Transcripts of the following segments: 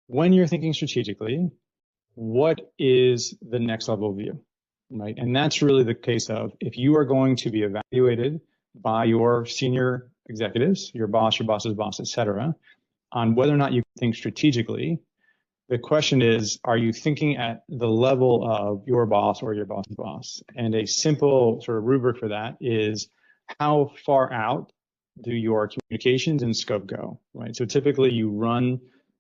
when you're thinking strategically, what is the next level view, right? And that's really the case of if you are going to be evaluated by your senior executives, your boss's boss, et cetera, on whether or not you think strategically. The question is, are you thinking at the level of your boss or your boss's boss? And a simple sort of rubric for that is how far out do your communications and scope go, right? So typically you run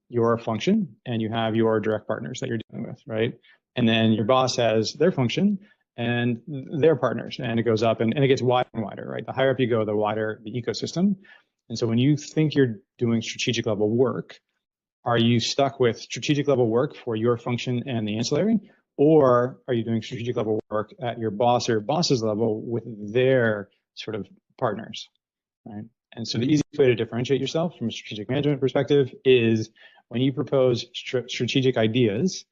your function and you have your direct partners that you're dealing with, right? And then your boss has their function and their partners, and it goes up and it gets wider and wider, right? The higher up you go, the wider the ecosystem. And so when you think you're doing strategic level work, are you stuck with strategic level work for your function and the ancillary? Or are you doing strategic level work at your boss or boss's level with their sort of partners, right? And so the easiest way to differentiate yourself from a strategic management perspective is when you propose strategic ideas,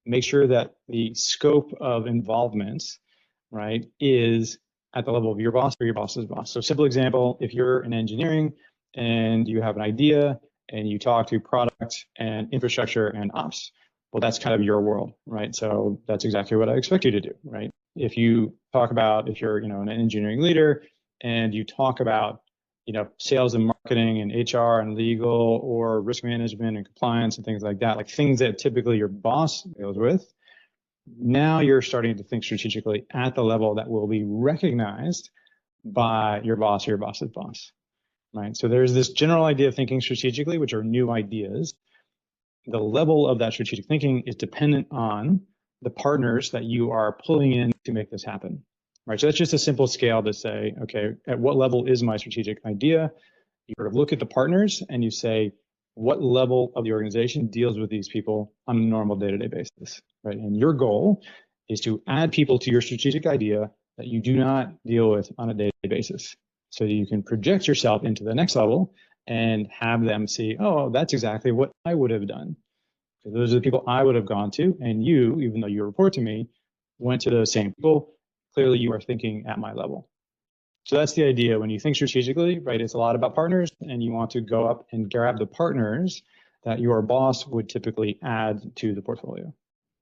make sure that the scope of involvement, right, is at the level of your boss or your boss's boss. So simple example, if you're in engineering and you have an idea and you talk to product and infrastructure and ops, well, that's kind of your world, right? So that's exactly what I expect you to do, right? If you talk about, if you're, an engineering leader and you talk about, sales and marketing and HR and legal or risk management and compliance and things like that, like things that typically your boss deals with, now you're starting to think strategically at the level that will be recognized by your boss or your boss's boss, right? So there's this general idea of thinking strategically, which are new ideas. The level of that strategic thinking is dependent on the partners that you are pulling in to make this happen, right? So that's just a simple scale to say, okay, at what level is my strategic idea? You sort of look at the partners and you say, what level of the organization deals with these people on a normal day-to-day basis, right? And your goal is to add people to your strategic idea that you do not deal with on a day-to-day basis. So you can project yourself into the next level and have them see, oh, that's exactly what I would have done. So those are the people I would have gone to. And you, even though you report to me, went to those same people. Clearly, you are thinking at my level. So that's the idea. When you think strategically, right, it's a lot about partners, and you want to go up and grab the partners that your boss would typically add to the portfolio.